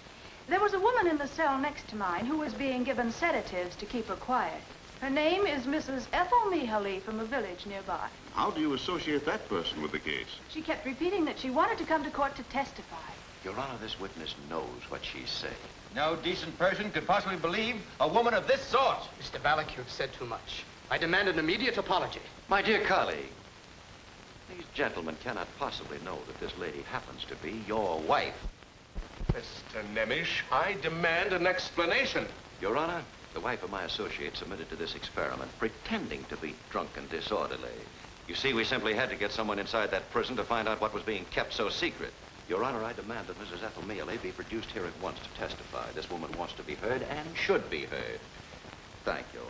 There was a woman in the cell next to mine who was being given sedatives to keep her quiet. Her name is Mrs. Ethel Mihaly from a village nearby. How do you associate that person with the case? She kept repeating that she wanted to come to court to testify. Your Honor, this witness knows what she's saying. No decent person could possibly believe a woman of this sort. Mr. Ballack, you've said too much. I demand an immediate apology. My dear colleague, these gentlemen cannot possibly know that this lady happens to be your wife. Mr. Nemish, I demand an explanation. Your Honor, the wife of my associate submitted to this experiment, pretending to be drunk and disorderly. You see, we simply had to get someone inside that prison to find out what was being kept so secret. Your Honor, I demand that Mrs. Ethel Mihaly be produced here at once to testify. This woman wants to be heard and should be heard. Thank you.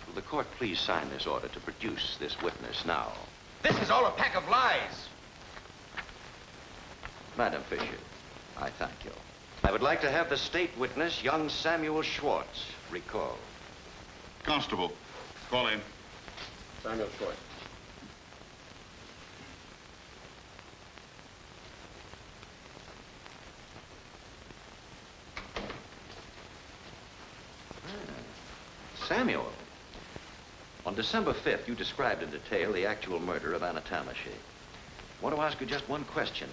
Will the court please sign this order to produce this witness now? This is all a pack of lies. Madam Fisher, I thank you. I would like to have the state witness, young Samuel Schwartz, recalled. Constable, call in. Samuel Schwartz. Samuel, on December 5th, you described in detail the actual murder of Anna Tamashi. I want to ask you just one question,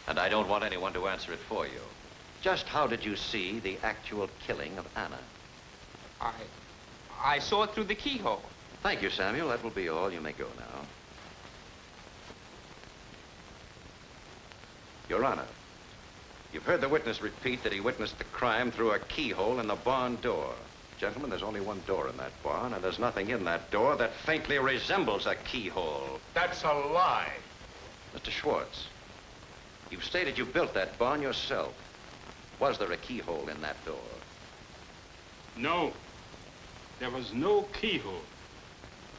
and I don't want anyone to answer it for you. Just how did you see the actual killing of Anna? I saw it through the keyhole. Thank you, Samuel. That will be all. You may go now. Your Honor, you've heard the witness repeat that he witnessed the crime through a keyhole in the barn door. Gentlemen, there's only one door in that barn, and there's nothing in that door that faintly resembles a keyhole. That's a lie. Mr. Schwartz, you've stated you built that barn yourself. Was there a keyhole in that door? No. There was no keyhole.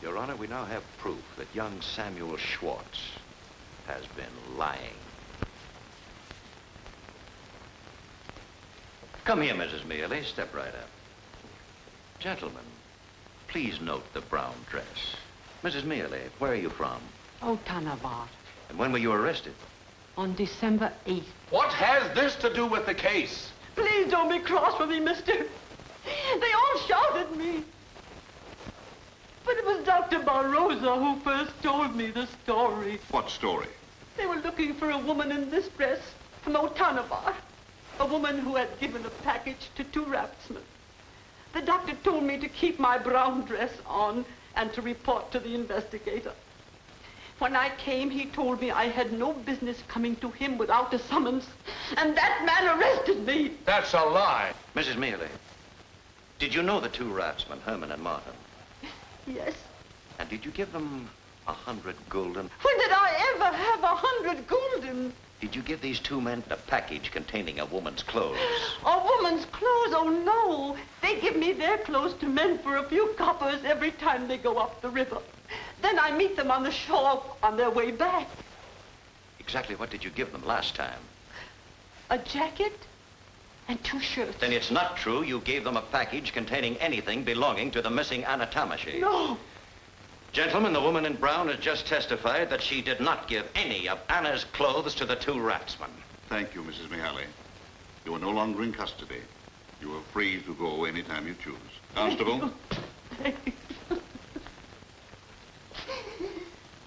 Your Honor, we now have proof that young Samuel Schwartz has been lying. Come here, Mrs. Mihaly. Step right up. Gentlemen, please note the brown dress. Mrs. Mihaly, where are you from? Oh, Tanavar. And when were you arrested? On December 8th. What has this to do with the case? Please don't be cross with me, mister. They all shouted at me. But it was Dr. Barroza who first told me the story. What story? They were looking for a woman in this dress from Otanavar. A woman who had given a package to 2 raftsmen. The doctor told me to keep my brown dress on and to report to the investigator. When I came, he told me I had no business coming to him without a summons, and that man arrested me. That's a lie. Mrs. Mihaly, did you know the 2 raftsmen, Herman and Martin? Yes. And did you give them 100 gulden? When did I ever have 100 gulden? Did you give these 2 men a package containing a woman's clothes? A woman's clothes? Oh, no. They give me their clothes to mend for a few coppers every time they go up the river. Then I meet them on the shore on their way back. Exactly what did you give them last time? A jacket, and 2 shirts. Then it's not true you gave them a package containing anything belonging to the missing Anna Tamashi. No. Gentlemen, the woman in brown has just testified that she did not give any of Anna's clothes to the 2 raftsmen. Thank you, Mrs. Mihaly. You are no longer in custody. You are free to go anytime you choose. Constable?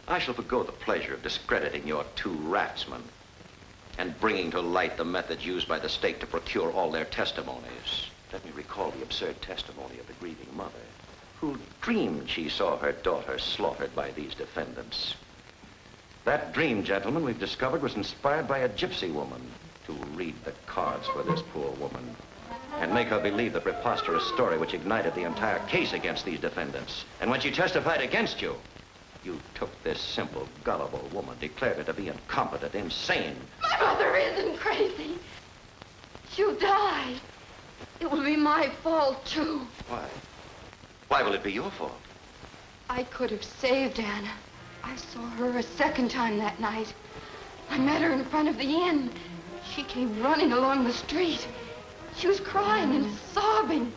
I shall forgo the pleasure of discrediting your 2 raftsmen and bringing to light the methods used by the state to procure all their testimonies. Let me recall the absurd testimony of the grieving mother, who dreamed she saw her daughter slaughtered by these defendants. That dream, gentlemen, we've discovered was inspired by a gypsy woman to read the cards for this poor woman and make her believe the preposterous story which ignited the entire case against these defendants. And when she testified against you, you took this simple, gullible woman, declared her to be incompetent, insane. My mother isn't crazy. She'll die. It will be my fault, too. Why? Why will it be your fault? I could have saved Anna. I saw her a second time that night. I met her in front of the inn. She came running along the street. She was crying and sobbing.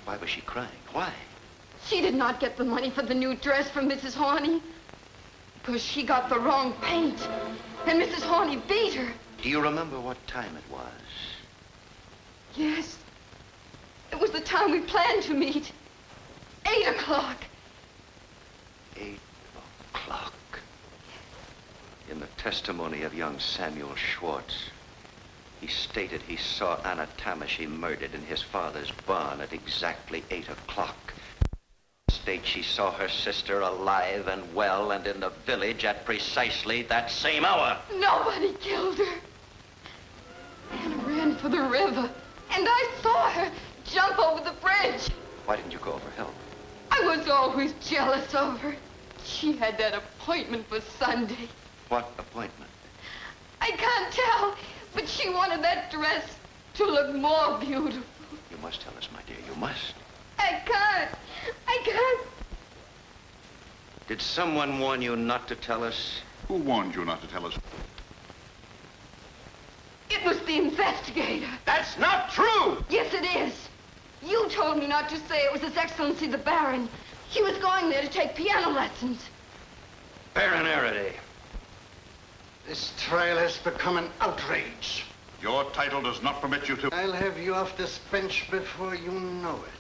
Why was she crying? Why? She did not get the money for the new dress from Mrs. Horney because she got the wrong paint, and Mrs. Horney beat her. Do you remember what time it was? Yes. It was the time we planned to meet. 8 o'clock. 8 o'clock. In the testimony of young Samuel Schwartz, he stated he saw Anna Tamashi murdered in his father's barn at exactly 8 o'clock. States she saw her sister alive and well and in the village at precisely that same hour. Nobody killed her. Anna ran for the river, and I saw her jump over the bridge. Why didn't you call for help? I was always jealous of her. She had that appointment for Sunday. What appointment? I can't tell, but she wanted that dress to look more beautiful. You must tell us, my dear. You must. I can't. I can't. Did someone warn you not to tell us? Who warned you not to tell us? It was the investigator. That's not true! Yes, it is. You told me not to say it was His Excellency the Baron. He was going there to take piano lessons. Baron Araday. This trial has become an outrage. Your title does not permit you to... I'll have you off this bench before you know it.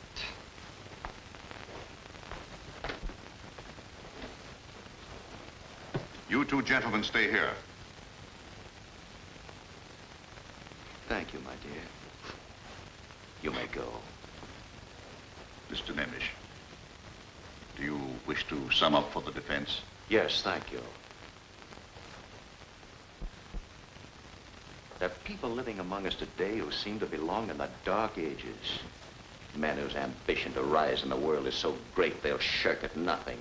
You 2 gentlemen stay here. Thank you, my dear. You may go. Mr. Nemish, do you wish to sum up for the defense? Yes, thank you. There are people living among us today who seem to belong in the Dark Ages. Men whose ambition to rise in the world is so great they'll shirk at nothing.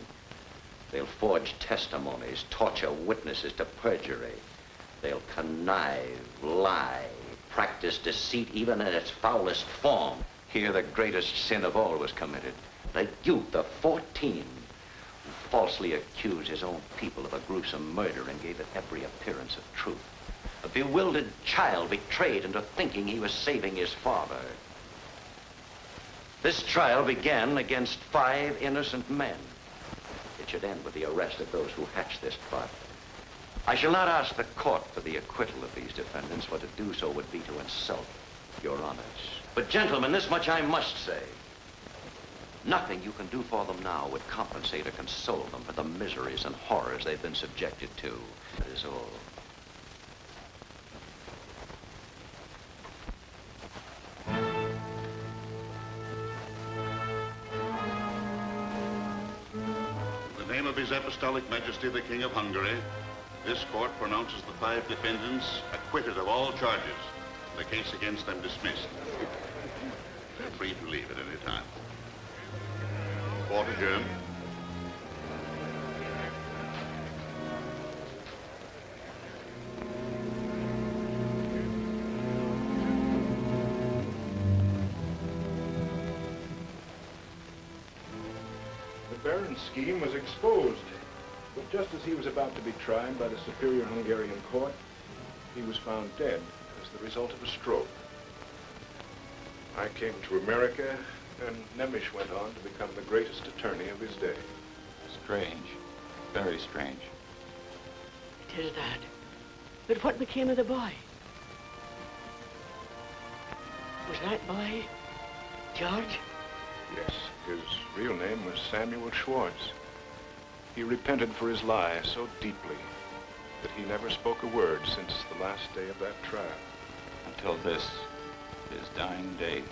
They'll forge testimonies, torture witnesses to perjury. They'll connive, lie, practice deceit even in its foulest form. Here the greatest sin of all was committed. The youth of 14 who falsely accused his own people of a gruesome murder and gave it every appearance of truth. A bewildered child betrayed into thinking he was saving his father. This trial began against 5 innocent men. It should end with the arrest of those who hatched this plot. I shall not ask the court for the acquittal of these defendants, for to do so would be to insult your honors. But gentlemen, this much I must say. Nothing you can do for them now would compensate or console them for the miseries and horrors they've been subjected to. That is all. In the name of His Apostolic Majesty, the King of Hungary, this court pronounces the 5 defendants acquitted of all charges. The case against them dismissed. They're free to leave at any time. Court adjourned. The Baron's scheme was exposed, but just as he was about to be tried by the superior Hungarian court, he was found dead as the result of a stroke. I came to America, and Nemish went on to become the greatest attorney of his day. Strange. Very strange. It is that. But what became of the boy? Was that boy George? Yes, his real name was Samuel Schwartz. He repented for his lie so deeply that he never spoke a word since the last day of that trial. Until this, his dying day.